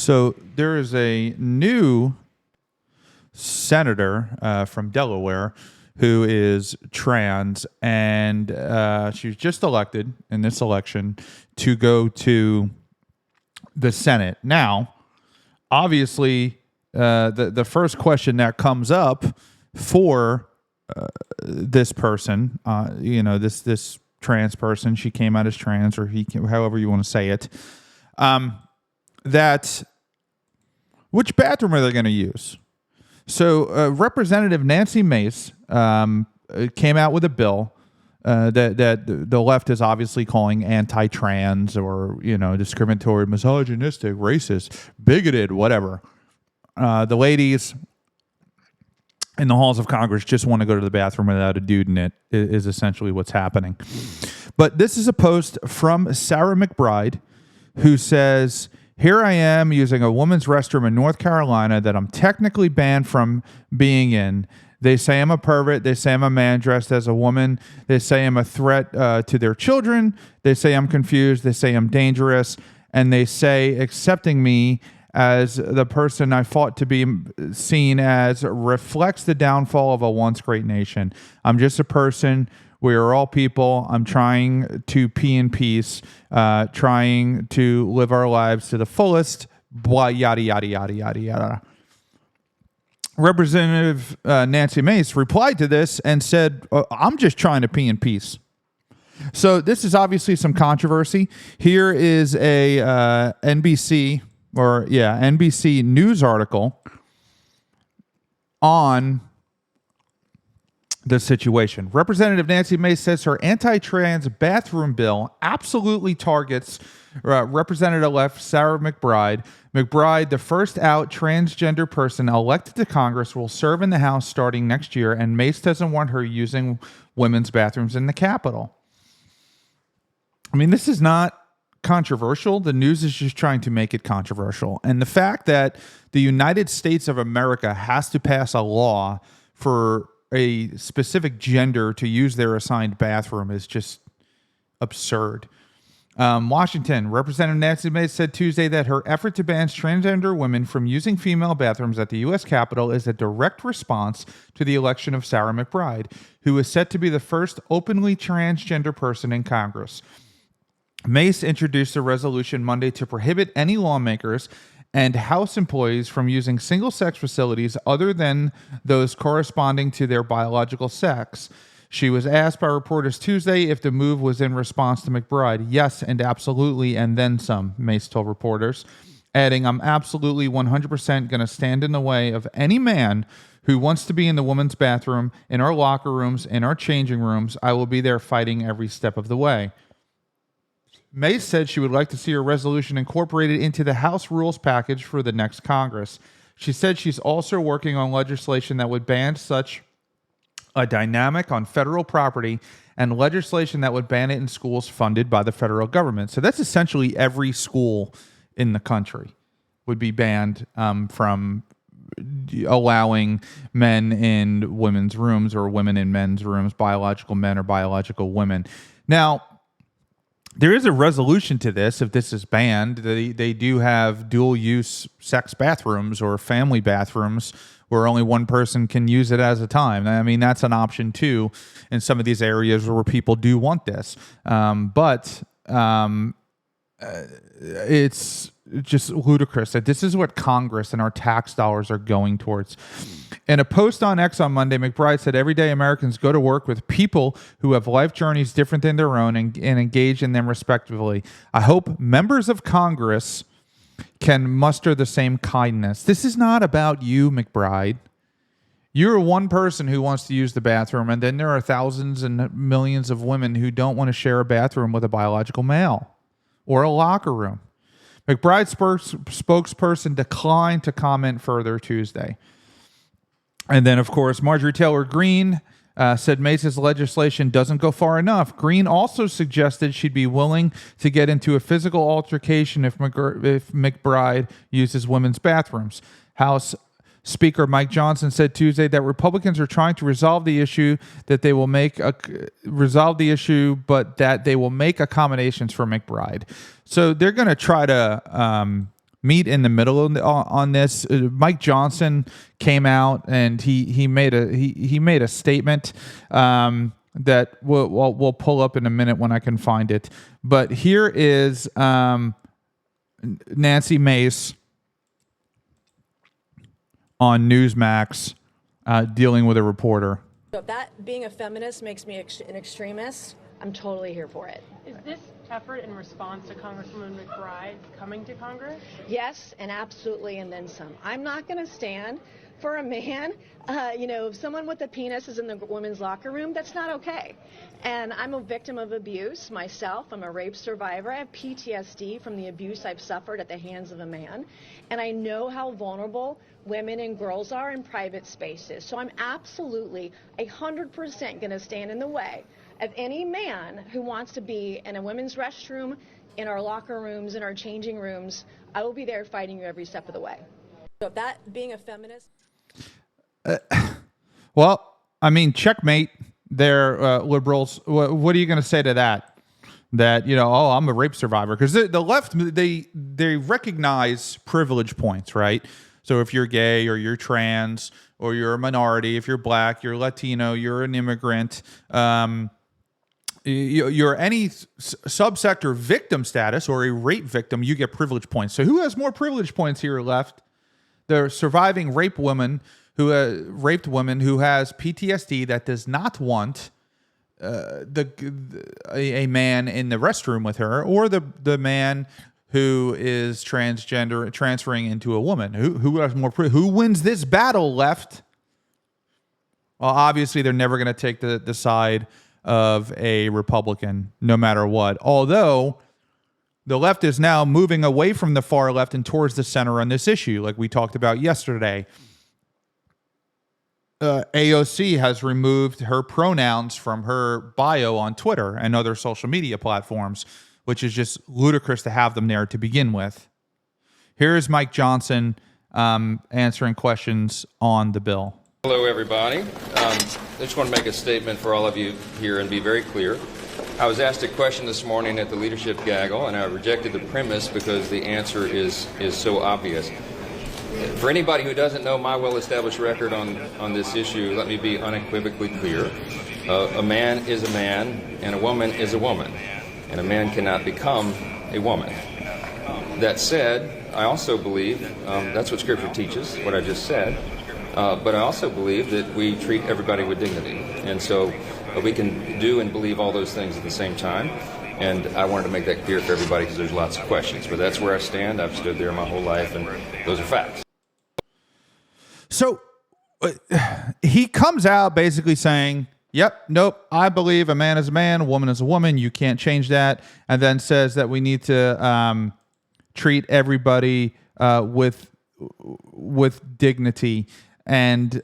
So there is a new senator from Delaware who is trans, and she was just elected in this election to go to the Senate. Now, obviously, the first question that comes up for this person, this trans person, she came out as trans, or however you want to say it, that which bathroom are they going to use? So Representative Nancy Mace came out with a bill that the left is obviously calling anti-trans or, discriminatory, misogynistic, racist, bigoted, whatever. The ladies in the halls of Congress just want to go to the bathroom without a dude in it, is essentially what's happening. But this is a post from Sarah McBride, who says, "Here I am using a woman's restroom in North Carolina that I'm technically banned from being in. They say I'm a pervert. They say I'm a man dressed as a woman. They say I'm a threat to their children. They say I'm confused. They say I'm dangerous. And they say accepting me as the person I fought to be seen as reflects the downfall of a once great nation. I'm just a person. We are all people. I'm trying to pee in peace, trying to live our lives to the fullest, blah, yada, yada, yada, yada, yada." Representative Nancy Mace replied to this and said, "I'm just trying to pee in peace." So this is obviously some controversy. Here is a NBC News article on the situation. Representative Nancy Mace says her anti-trans bathroom bill absolutely targets Representative-elect Sarah McBride. McBride, the first out transgender person elected to Congress, will serve in the House starting next year, and Mace doesn't want her using women's bathrooms in the Capitol. I mean, this is not controversial. The news is just trying to make it controversial. And the fact that the United States of America has to pass a law for a specific gender to use their assigned bathroom is just absurd. Washington, Representative Nancy Mace said Tuesday that her effort to ban transgender women from using female bathrooms at the U.S. Capitol is a direct response to the election of Sarah McBride, who is set to be the first openly transgender person in Congress. Mace introduced a resolution Monday to prohibit any lawmakers and House employees from using single-sex facilities other than those corresponding to their biological sex. She was asked by reporters Tuesday if the move was in response to McBride. "Yes, and absolutely, and then some," Mace told reporters, adding, "I'm absolutely 100% going to stand in the way of any man who wants to be in the women's bathroom, in our locker rooms, in our changing rooms. I will be there fighting every step of the way." Mace said she would like to see her resolution incorporated into the House rules package for the next Congress. She said she's also working on legislation that would ban such a dynamic on federal property and legislation that would ban it in schools funded by the federal government. So that's essentially every school in the country would be banned from allowing men in women's rooms or women in men's rooms, biological men or biological women. Now, there is a resolution to this if this is banned. They do have dual-use sex bathrooms or family bathrooms where only one person can use it at a time. I mean, that's an option too in some of these areas where people do want this. But it's just ludicrous that this is what Congress and our tax dollars are going towards. In a post on X on Monday, McBride said everyday Americans go to work with people who have life journeys different than their own and engage in them respectively. I hope members of Congress can muster the same kindness. This is not about you, McBride. You're one person who wants to use the bathroom, and then there are thousands and millions of women who don't want to share a bathroom with a biological male or a locker room. McBride's spokesperson declined to comment further Tuesday. And then, of course, Marjorie Taylor Greene said Mace's legislation doesn't go far enough. Greene also suggested she'd be willing to get into a physical altercation if McBride uses women's bathrooms. House Speaker Mike Johnson said Tuesday that Republicans are trying to resolve the issue, but that they will make accommodations for McBride. So they're going to try to meet in the middle on this. Mike Johnson came out and he made a statement that we'll pull up in a minute when I can find it. But here is Nancy Mace on Newsmax dealing with a reporter. So if that being a feminist makes me an extremist, I'm totally here for it. Is this effort in response to Congresswoman McBride coming to Congress? Yes, and absolutely, and then some. I'm not going to stand for a man, if someone with a penis is in the women's locker room, that's not okay. And I'm a victim of abuse myself. I'm a rape survivor. I have PTSD from the abuse I've suffered at the hands of a man. And I know how vulnerable women and girls are in private spaces. So I'm absolutely 100% going to stand in the way of any man who wants to be in a women's restroom, in our locker rooms, in our changing rooms. I will be there fighting you every step of the way. So if that being a feminist... Well, I mean, checkmate there, liberals. What are you going to say to that? That, I'm a rape survivor. Because the left, they recognize privilege points, right? So if you're gay or you're trans or you're a minority, if you're black, you're Latino, you're an immigrant, you're any subsector victim status or a rape victim, you get privilege points. So who has more privilege points here left? The surviving raped woman who has PTSD that does not want a man in the restroom with her, or the man who is transgender transferring into a woman. Who has more? Who wins this battle left? Well, obviously they're never going to take the side of a Republican, no matter what. Although the left is now moving away from the far left and towards the center on this issue, like we talked about yesterday. AOC has removed her pronouns from her bio on Twitter and other social media platforms, which is just ludicrous to have them there to begin with. Here's Mike Johnson answering questions on the bill. Hello, everybody. I just want to make a statement for all of you here and be very clear. I was asked a question this morning at the leadership gaggle, and I rejected the premise because the answer is so obvious. For anybody who doesn't know my well-established record on this issue, let me be unequivocally clear. A man is a man, and a woman is a woman, and a man cannot become a woman. That said, I also believe, that's what Scripture teaches, what I just said, but I also believe that we treat everybody with dignity. And so we can do and believe all those things at the same time. And I wanted to make that clear for everybody because there's lots of questions. But that's where I stand. I've stood there my whole life, and those are facts. So he comes out basically saying, yep, nope, I believe a man is a man, a woman is a woman. You can't change that. And then says that we need to treat everybody with dignity. And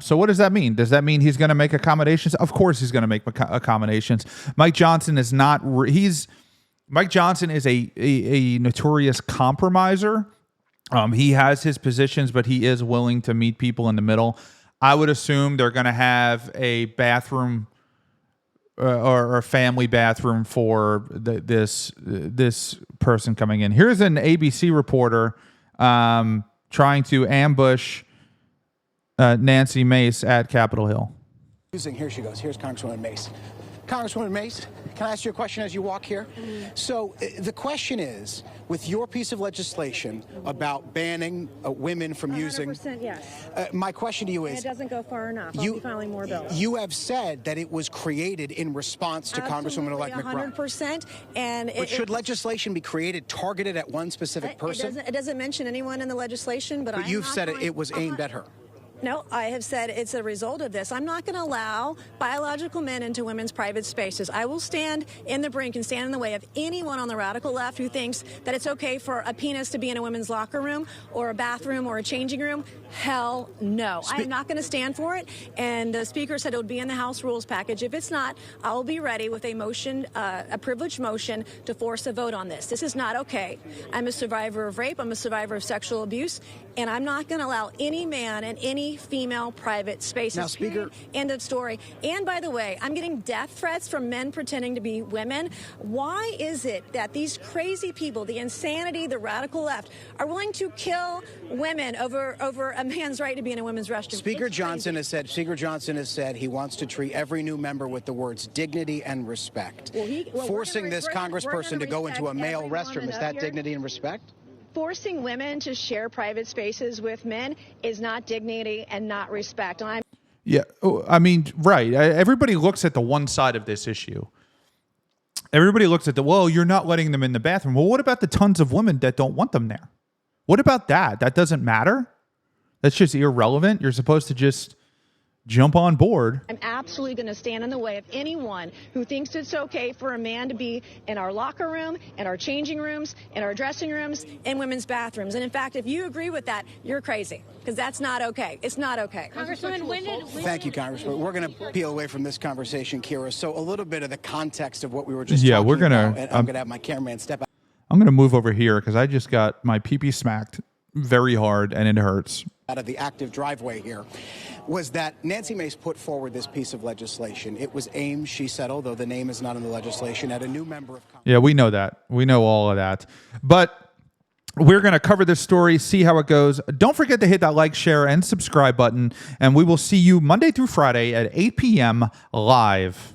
so what does that mean? Does that mean he's going to make accommodations? Of course he's going to make accommodations. Mike Johnson is not. Mike Johnson is a notorious compromiser. He has his positions, but he is willing to meet people in the middle. I would assume they're going to have a bathroom or a family bathroom for this person coming in. Here's an ABC reporter trying to ambush Nancy Mace at Capitol Hill. Here she goes. Here's Congresswoman Mace. Congresswoman Mace, can I ask you a question as you walk here? So the question is, with your piece of legislation about banning women from 100% using... yes. My question to you is... And it doesn't go far enough. I'll be filing more bills. You have said that it was created in response to Congresswoman-elect McBride. 100%. But should legislation be created targeted at one specific person? It doesn't mention anyone in the legislation, but you've said it was aimed at her. No, I have said it's a result of this. I'm not going to allow biological men into women's private spaces. I will stand in the brink and stand in the way of anyone on the radical left who thinks that it's okay for a penis to be in a women's locker room or a bathroom or a changing room. Hell no. I'm not going to stand for it. And the Speaker said it would be in the House rules package. If it's not, I will be ready with a motion, a privileged motion, to force a vote on this. This is not okay. I'm a survivor of rape. I'm a survivor of sexual abuse. And I'm not going to allow any man in any only female private spaces. Now, Speaker, end of story. And by the way, I'm getting death threats from men pretending to be women. Why is it that these crazy people, the insanity, the radical left, are willing to kill women over a man's right to be in a women's restroom? Speaker Johnson has said he wants to treat every new member with the words dignity and respect. Forcing this congressperson to go into a male restroom, is that dignity and respect? Forcing women to share private spaces with men is not dignity and not respect. Yeah, I mean, right. Everybody looks at the one side of this issue. Everybody looks at well, you're not letting them in the bathroom. Well, what about the tons of women that don't want them there? What about that? That doesn't matter? That's just irrelevant? You're supposed to just jump on board. I'm absolutely going to stand in the way of anyone who thinks it's okay for a man to be in our locker room, in our changing rooms, in our dressing rooms, in women's bathrooms. And in fact, if you agree with that, you're crazy, because that's not okay. It's not okay. Congresswoman, Thank you, Congressman. We're going to peel away from this conversation, Kira. So a little bit of the context of what we were just talking about. And I'm going to have my cameraman step out. I'm going to move over here because I just got my pee-pee smacked very hard and it hurts. Out of the active driveway here was that Nancy Mace put forward this piece of legislation. It was aimed, she said, although the name is not in the legislation, at a new member of Congress. Yeah, we know that. We know all of that. But we're going to cover this story, see how it goes. Don't forget to hit that like, share, and subscribe button. And we will see you Monday through Friday at 8 p.m. live.